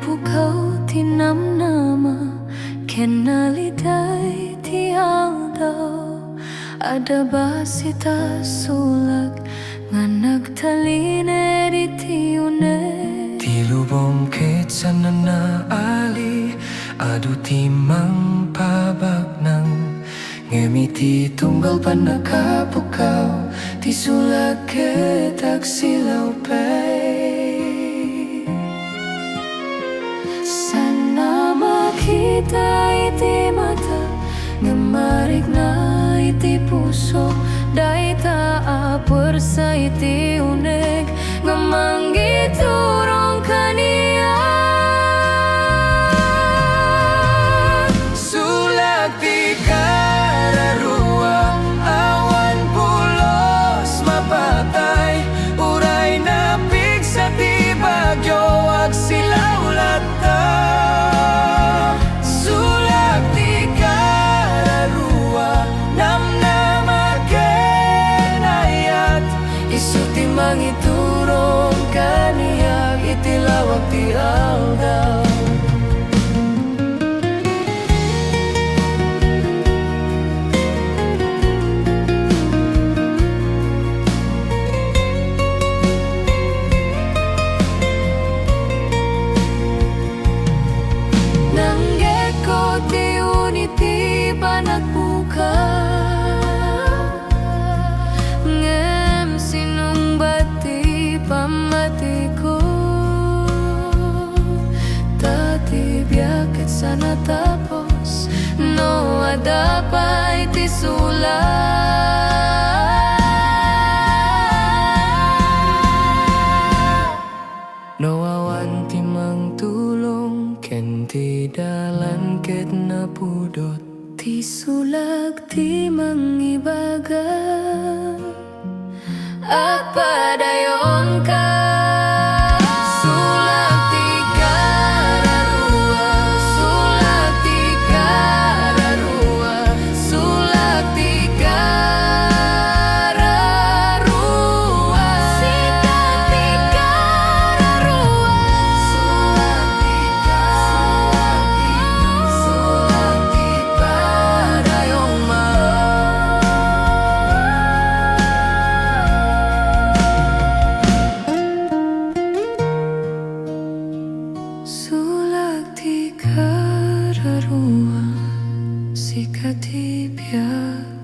bukaw tinamnama kenaliday ti aldaw. Ada ba sita sulak nga nagtaline iti une? Ti lubong ket sana na ali adu ti mang pabaknang ngemiti tunggal pan nakapukaw ti sulak ket agsilaw pay. Sana makita iti mata nga marikna iti puso, dayta apor sa iti uneg nga manggiturong kaniya. Sulak ti kararua awan pulos mapatay, uray na pigsa ti bagyo agsilaw latta. Sulak ti kararua namnama kenayat, isu ti mangiturong kaniyag iti lawag ti aldaw. Panagbuka ngem sinung bati pamati ko, tati biyaket sana tapos no ada pa iti sulat. No awan ti mang tulong ken ti dalan ket napudot, ti sulag ti mangibaga apadayon ka. Sulag ti kararua, sulag ti kararua, sulag ti kararua, sikat ti kararua, sulag ti kararua, sulag ti padayong ma. Sulag ti kararua, sikat ti biyak